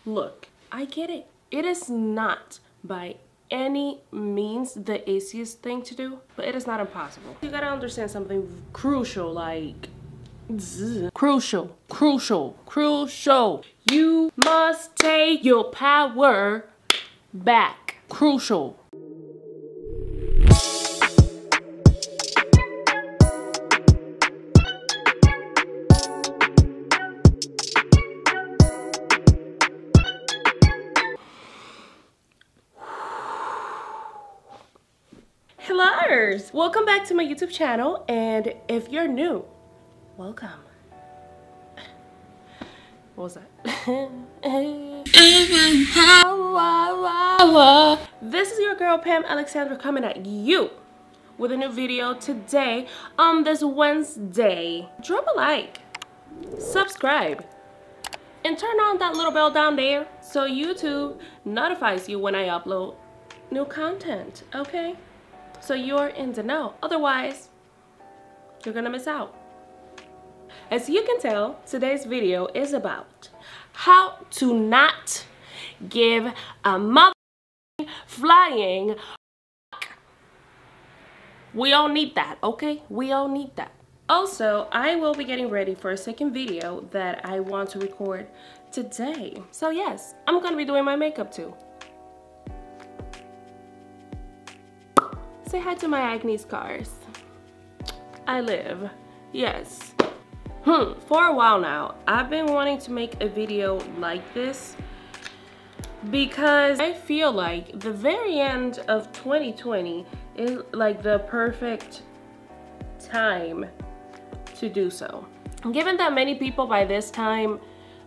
Look, I get it. It is not by any means the easiest thing to do, but it is not impossible. You gotta understand something crucial, like crucial. You must take your power back. Crucial. HELLORS! Welcome back to my YouTube channel, and if you're new, welcome. What was that? This is your girl Pam Alexandra coming at you with a new video today on this Wednesday. Drop a like, subscribe, and turn on that little bell down there so YouTube notifies you when I upload new content, okay? So you're in the know. Otherwise, you're gonna miss out. As you can tell, today's video is about how to not give a mother flying fuck. We all need that, okay? We all need that. Also, I will be getting ready for a second video that I want to record today. So yes, I'm gonna be doing my makeup too. Say hi to my acne scars. I live. Yes. For a while now, I've been wanting to make a video like this because I feel like the very end of 2020 is like the perfect time to do so. Given that many people by this time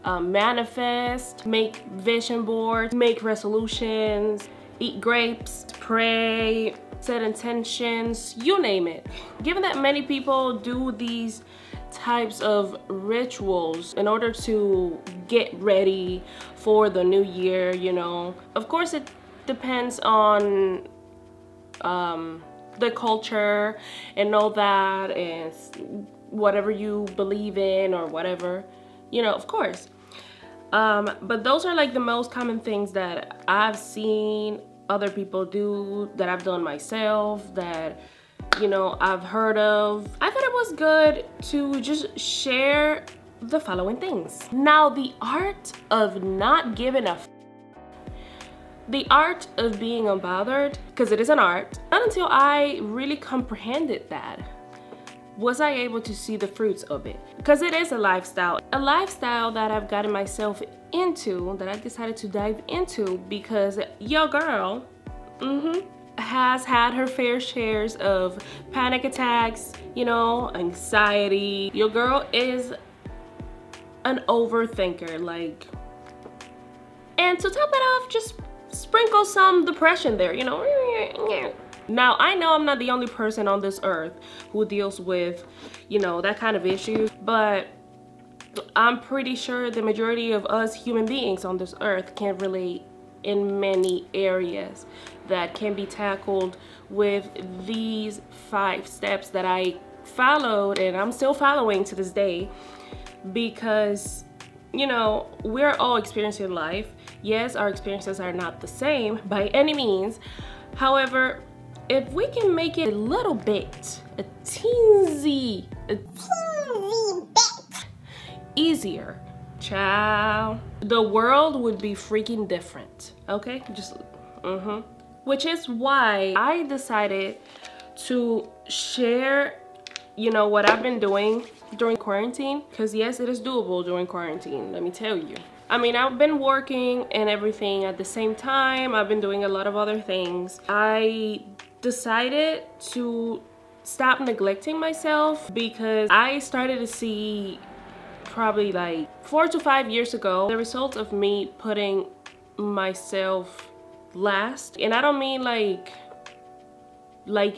manifest, make vision boards, make resolutions, eat grapes, pray, set intentions, you name it. Given that many people do these types of rituals in order to get ready for the new year, you know, of course it depends on the culture and all that, and whatever you believe in or whatever, you know, of course. But those are like the most common things that I've seen other people do, that I've done myself, that, you know, I've heard of. I thought it was good to just share the following things. Now, the art of not giving a the art of being unbothered, because it is an art, not until I really comprehended that was I able to see the fruits of it. Because it is a lifestyle that I've gotten myself into, that I decided to dive into because your girl has had her fair shares of panic attacks, you know, anxiety. Your girl is an overthinker, like, and to top it off, just sprinkle some depression there, you know. Now, I know I'm not the only person on this earth who deals with, you know, that kind of issue, but I'm pretty sure the majority of us human beings on this earth can relate in many areas that can be tackled with these 5 steps that I followed, and I'm still following to this day, because, you know, we're all experiencing life. Yes, our experiences are not the same by any means. However, if we can make it a little bit, a teensy bit easier, ciao, the world would be freaking different, okay? Just, Which is why I decided to share, you know, what I've been doing during quarantine, because yes, it is doable during quarantine, let me tell you. I mean, I've been working and everything at the same time. I've been doing a lot of other things. I decided to stop neglecting myself because I started to see, probably like 4 to 5 years ago, the result of me putting myself last. And I don't mean like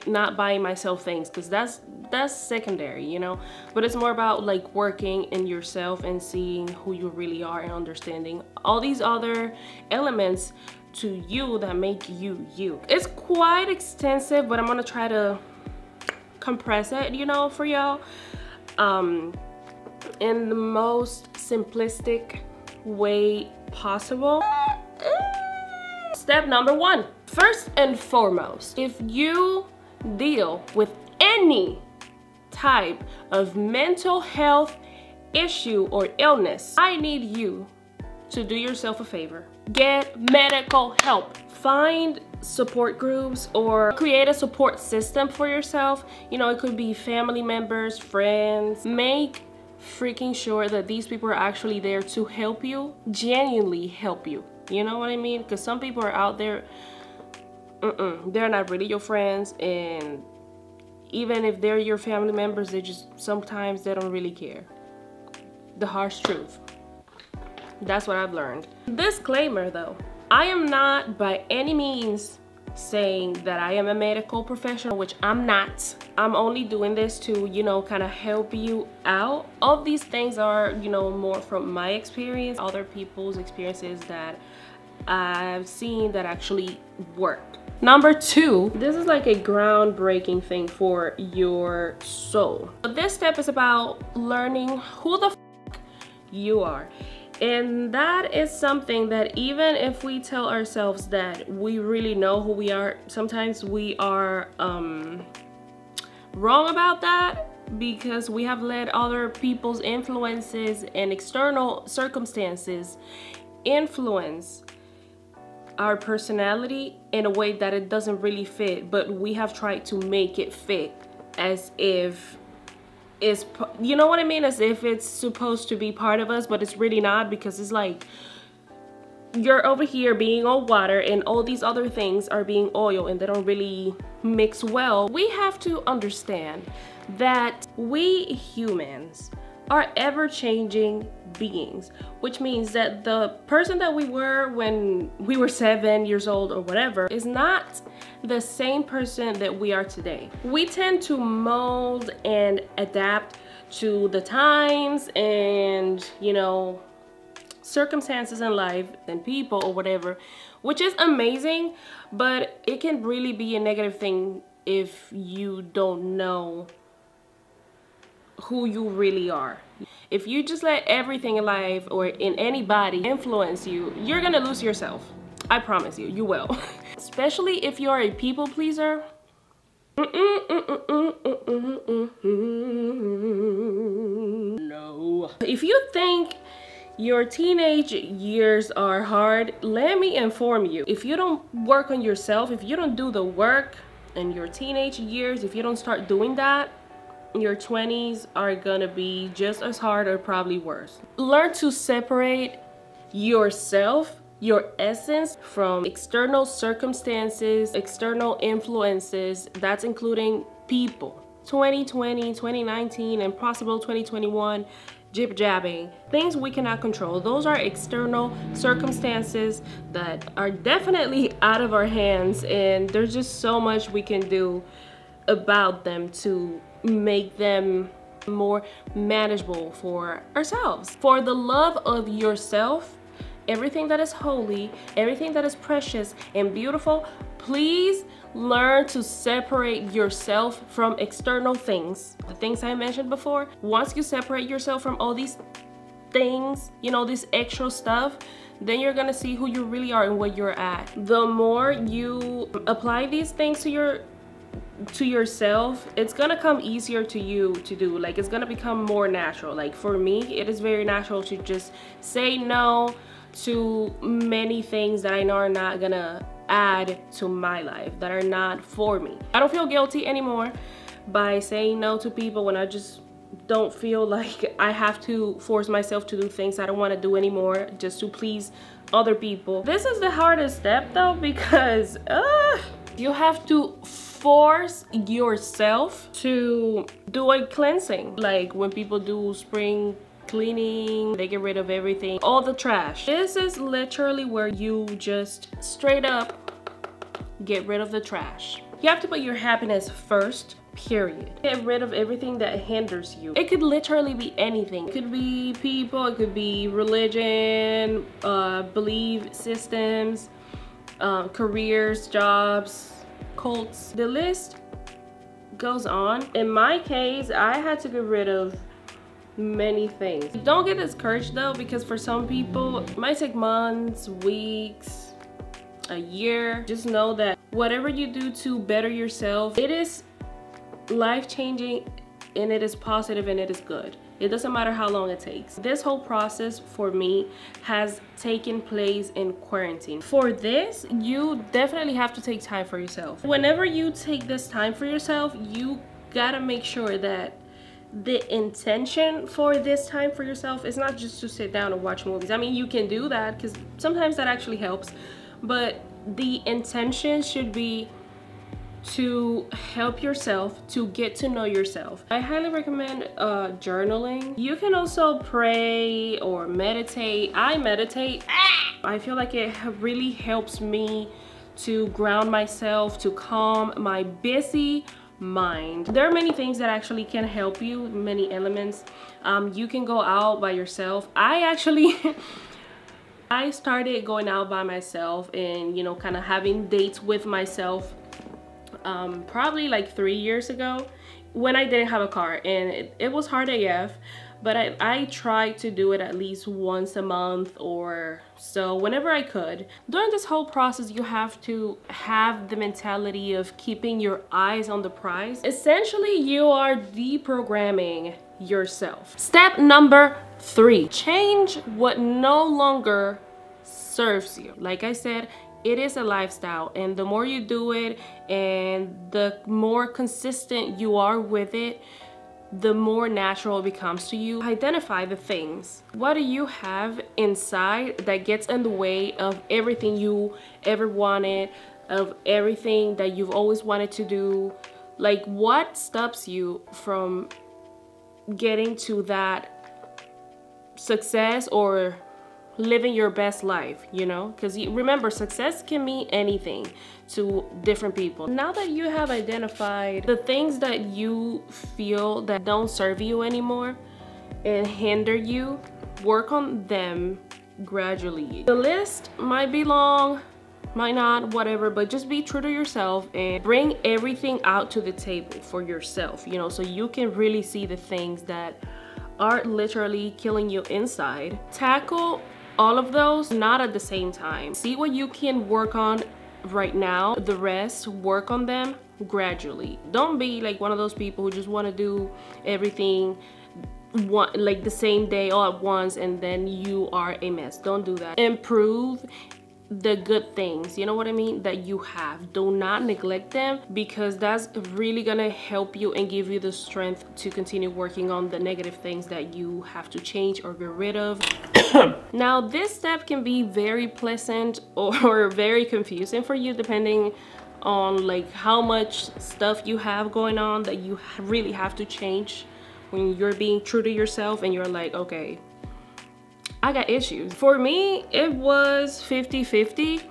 not buying myself things, because that's secondary, you know, but it's more about like working in yourself and seeing who you really are and understanding all these other elements to you that make you you. It's quite extensive, but I'm gonna try to compress it, you know, for y'all in the most simplistic way possible. Step number 1. First and foremost, if you deal with any type of mental health issue or illness, I need you to do yourself a favor. Get medical help. Find support groups or create a support system for yourself. You know, it could be family members, friends. Make freaking sure that these people are actually there to help you, genuinely help you. You know what I mean? Because some people are out there, they're not really your friends, and even if they're your family members, they just, sometimes they don't really care. The harsh truth. That's what I've learned. Disclaimer though, I am not by any means saying that I am a medical professional, which I'm not. I'm only doing this to, you know, kind of help you out. All these things are, you know, more from my experience, other people's experiences that I've seen that actually worked. Number 2, this is like a groundbreaking thing for your soul. This step is about learning who the f you are. And that is something that even if we tell ourselves that we really know who we are, sometimes we are wrong about that, because we have let other people's influences and external circumstances influence our personality in a way that it doesn't really fit, but we have tried to make it fit as if it's, you know what I mean, as if it's supposed to be part of us, but it's really not, because it's like you're over here being all water and all these other things are being oil, and they don't really mix well. We have to understand that we humans are ever-changing beings, which means that the person that we were when we were 7 years old or whatever is not the same person that we are today. We tend to mold and adapt to the times and, you know, circumstances in life and people or whatever, which is amazing, but it can really be a negative thing if you don't know who you really are. If you just let everything in life or in anybody influence you, you're gonna lose yourself. I promise you, you will. Especially if you're a people pleaser. No. If you think your teenage years are hard, let me inform you. If you don't work on yourself, if you don't do the work in your teenage years, if you don't start doing that, your 20s are gonna be just as hard or probably worse. Learn to separate yourself, your essence, from external circumstances, external influences. That's including people. 2020, 2019, and possible 2021, jib-jabbing. Things we cannot control. Those are external circumstances that are definitely out of our hands, and there's just so much we can do about them to make them more manageable for ourselves. For the love of yourself, everything that is holy, everything that is precious and beautiful, please learn to separate yourself from external things. The things I mentioned before, once you separate yourself from all these things, you know, this extra stuff, then you're gonna see who you really are and where you're at. The more you apply these things to yourself, it's gonna come easier to you to do. Like, it's gonna become more natural. Like, for me, it is very natural to just say no to many things that I know are not gonna add to my life, that are not for me. I don't feel guilty anymore by saying no to people when I just don't feel like I have to force myself to do things I don't want to do anymore just to please other people. This is the hardest step though, because you have to force yourself to do a cleansing. Like when people do spring cleaning, they get rid of everything, all the trash. This is literally where you just straight up get rid of the trash. You have to put your happiness first, period. Get rid of everything that hinders you. It could literally be anything. It could be people, it could be religion, belief systems, careers, jobs, cults. The list goes on. In my case, I had to get rid of many things. Don't get discouraged though, because for some people it might take months, weeks, a year. Just know that whatever you do to better yourself, it is life-changing, and it is positive, and it is good. It doesn't matter how long it takes. This whole process for me has taken place in quarantine. For this, you definitely have to take time for yourself. Whenever you take this time for yourself, you gotta make sure that the intention for this time for yourself is not just to sit down and watch movies. I mean, you can do that because sometimes that actually helps, but the intention should be to help yourself, to get to know yourself. I highly recommend journaling. You can also pray or meditate. I meditate. I feel like it really helps me to ground myself, to calm my busy mind. There are many things that actually can help you, many elements. You can go out by yourself. I actually I started going out by myself and, you know, kind of having dates with myself probably like 3 years ago when I didn't have a car, and it was hard AF, but I tried to do it at least once a month or so, whenever I could. During this whole process, you have to have the mentality of keeping your eyes on the prize. Essentially, you are deprogramming yourself. Step number 3, change what no longer serves you. Like I said, it is a lifestyle, and the more you do it and the more consistent you are with it, the more natural it becomes to you. Identify the things. What do you have inside that gets in the way of everything you ever wanted, of everything that you've always wanted to do? Like, what stops you from getting to that success or living your best life, you know? Because remember, success can mean anything to different people. Now that you have identified the things that you feel that don't serve you anymore and hinder you, work on them gradually. The list might be long, might not, whatever, but just be true to yourself and bring everything out to the table for yourself, you know, so you can really see the things that are literally killing you inside. Tackle all of those, not at the same time. See what you can work on right now. The rest, work on them gradually. Don't be like one of those people who just want to do everything like the same day all at once, and then you are a mess. Don't do that. Improve the good things, you know what I mean, that you have. Do not neglect them, because that's really gonna help you and give you the strength to continue working on the negative things that you have to change or get rid of. Now, this step can be very pleasant or very confusing for you, depending on like how much stuff you have going on that you really have to change when you're being true to yourself and you're like, okay, I got issues. For me, it was 50-50.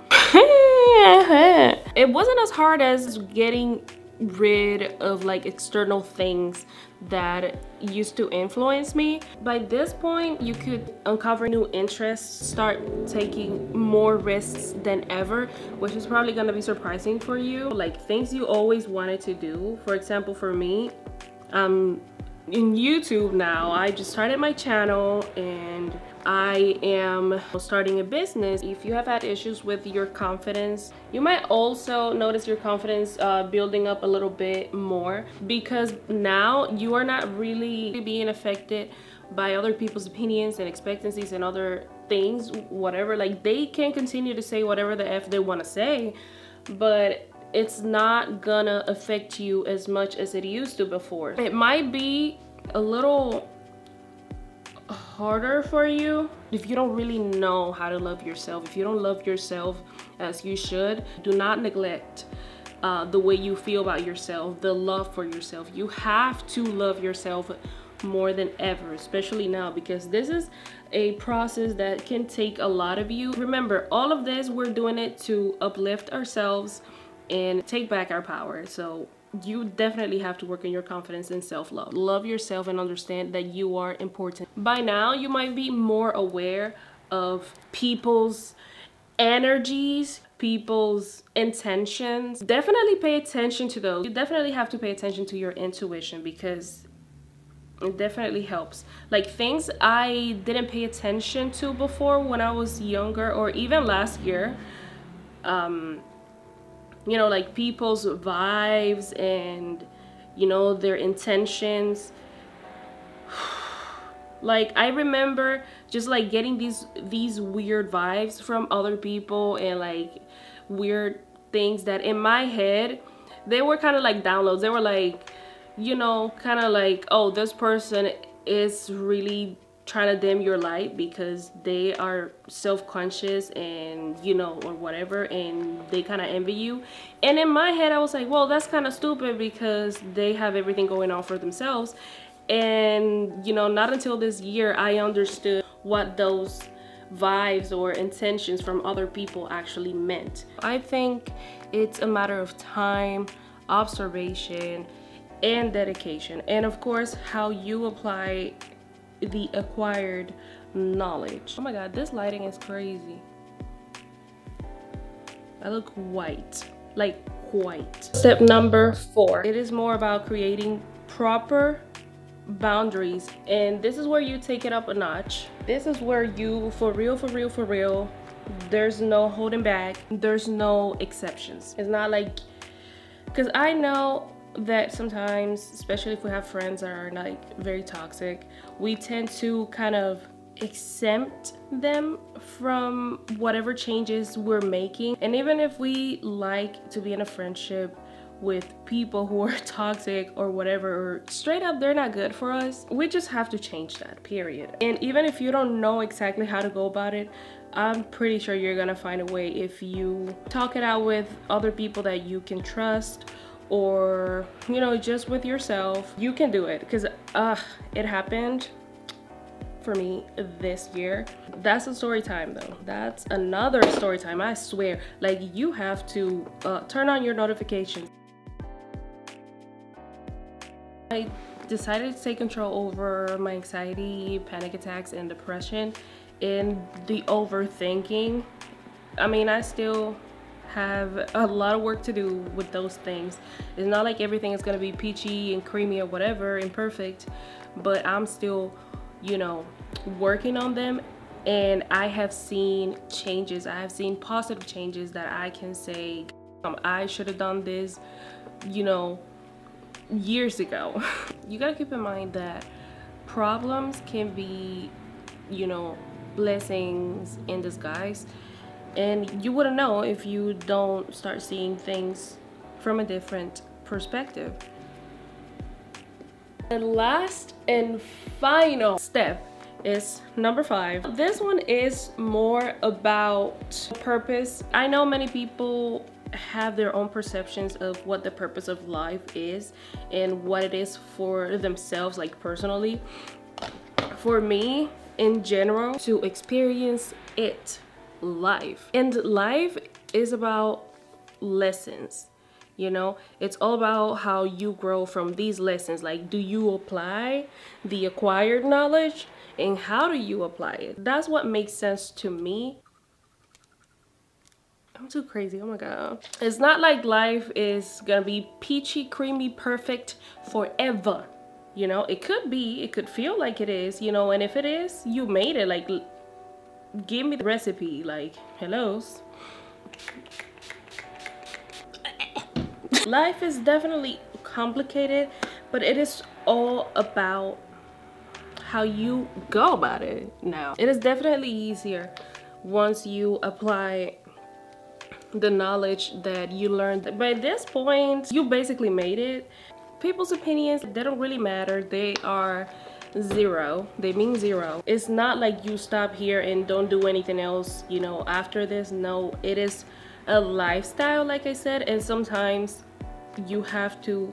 It wasn't as hard as getting rid of like external things that used to influence me. By this point, you could uncover new interests, start taking more risks than ever, which is probably gonna be surprising for you. Like things you always wanted to do. For example, for me, in YouTube now, I just started my channel and I am starting a business. If you have had issues with your confidence, you might also notice your confidence building up a little bit more, because now you are not really being affected by other people's opinions and expectancies and other things, whatever. Like, they can continue to say whatever the F they want to say, but it's not gonna affect you as much as it used to before. It might be a little harder for you if you don't really know how to love yourself. If you don't love yourself as you should, do not neglect the way you feel about yourself, the love for yourself. You have to love yourself more than ever, especially now, because this is a process that can take a lot of you. Remember, all of this, we're doing it to uplift ourselves and take back our power. So you definitely have to work on your confidence and self-love. Love yourself and understand that you are important. By now, you might be more aware of people's energies, people's intentions. Definitely pay attention to those. You definitely have to pay attention to your intuition, because It definitely helps. Like things I didn't pay attention to before when I was younger, or even last year, you know, like people's vibes and, you know, their intentions. Like I remember just like getting these weird vibes from other people, and like weird things that in my head, they were kind of like downloads. They were like, you know, kind of like, oh, this person is really trying to dim your light because they are self-conscious and, you know, or whatever, and they kind of envy you. And in my head I was like, well, that's kind of stupid because they have everything going on for themselves. And, you know, not until this year I understood what those vibes or intentions from other people actually meant. I think it's a matter of time, observation, and dedication, and of course how you apply the acquired knowledge. Oh my god, this lighting is crazy. I look white, like white. Step number 4, it is more about creating proper boundaries, and this is where you take it up a notch. This is where you, for real, there's no holding back, there's no exceptions. It's not like, because I know that sometimes, especially if we have friends that are like very toxic, we tend to kind of exempt them from whatever changes we're making. And even if we like to be in a friendship with people who are toxic or whatever, or straight up they're not good for us, we just have to change that, period. And even if you don't know exactly how to go about it, I'm pretty sure you're gonna find a way if you talk it out with other people that you can trust, or, you know, just with yourself. You can do it, because it happened for me this year. That's a story time though. That's another story time, I swear. Like, you have to turn on your notifications. I decided to take control over my anxiety, panic attacks, and depression, and the overthinking. I mean, I still have a lot of work to do with those things. It's not like everything is gonna be peachy and creamy or whatever and perfect, but I'm still, you know, working on them, and I have seen changes. I have seen positive changes that I can say, I should have done this, you know, years ago. You gotta keep in mind that problems can be, you know, blessings in disguise, and you wouldn't know if you don't start seeing things from a different perspective. The last and final step is number 5. This one is more about purpose. I know many people have their own perceptions of what the purpose of life is and what it is for themselves, like personally. For me, in general, to experience it, life. And life is about lessons, you know? It's all about how you grow from these lessons. Like, do you apply the acquired knowledge, and how do you apply it? That's what makes sense to me. I'm too crazy, oh my god. It's not like life is gonna be peachy, creamy, perfect forever. You know, it could be, it could feel like it is, you know, and if it is, you made it. Like, give me the recipe, like, hellos. Life is definitely complicated, but it is all about how you go about it now. It is definitely easier once you apply the knowledge that you learned. By this point, you basically made it. People's opinions, they don't really matter. They are zero. They mean zero. It's not like you stop here and don't do anything else, you know, after this. No, it is a lifestyle, like I said, and sometimes you have to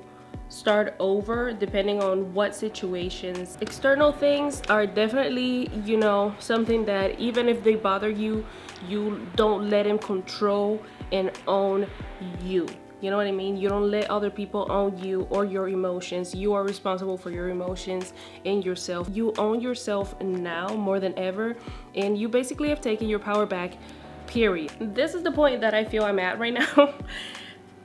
start over depending on what situations. External things are definitely, you know, something that even if they bother you, you don't let them control and own you. You know what I mean? You don't let other people own you or your emotions. You are responsible for your emotions and yourself. You own yourself now more than ever, and you basically have taken your power back, period. This is the point that I feel I'm at right now.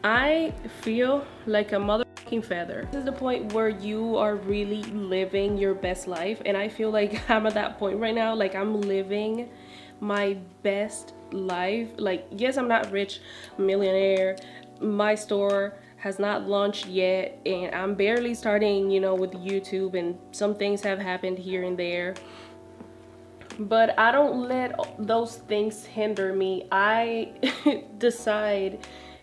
I feel like a motherfucking feather. This is the point where you are really living your best life, and I feel like I'm at that point right now. Like, I'm living my best life. Like, yes, I'm not rich millionaire, my store has not launched yet, and I'm barely starting, you know, with YouTube, and some things have happened here and there, but I don't let those things hinder me. I decide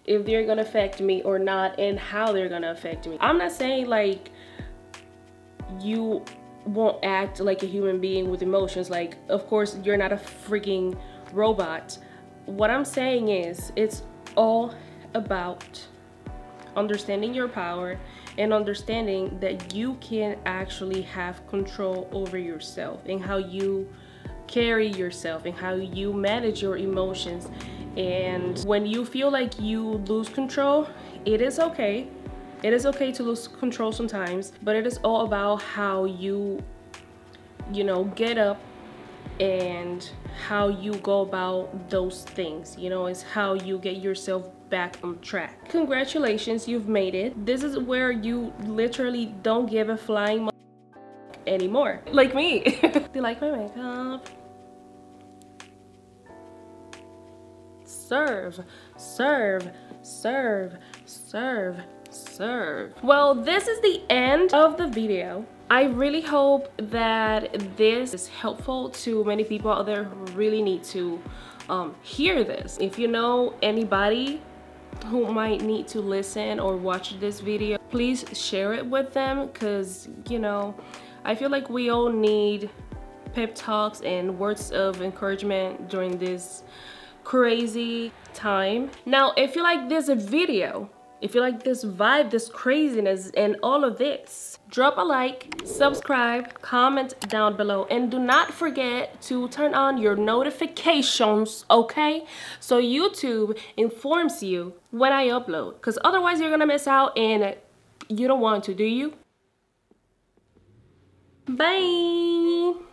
if they're gonna affect me or not, and how they're gonna affect me. I'm not saying like you won't act like a human being with emotions. Like, of course you're not a freaking robot. What I'm saying is, it's all about understanding your power and understanding that you can actually have control over yourself and how you carry yourself and how you manage your emotions. And when you feel like you lose control, it is okay. It is okay to lose control sometimes, but it is all about how you know, get up and how you go about those things. You know, it's how you get yourself back on track. Congratulations, you've made it. This is where you literally don't give a flying anymore. Like me. Do you like my makeup? Serve, serve, serve, serve, serve. Well, this is the end of the video. I really hope that this is helpful to many people out there who really need to hear this. If you know anybody who might need to listen or watch this video, please share it with them, because, you know, I feel like we all need pep talks and words of encouragement during this crazy time. Now, if you like this video, if you like this vibe, this craziness, and all of this, drop a like, subscribe, comment down below, and do not forget to turn on your notifications, okay? So YouTube informs you when I upload, because otherwise you're gonna miss out, and you don't want to, do you? Bye!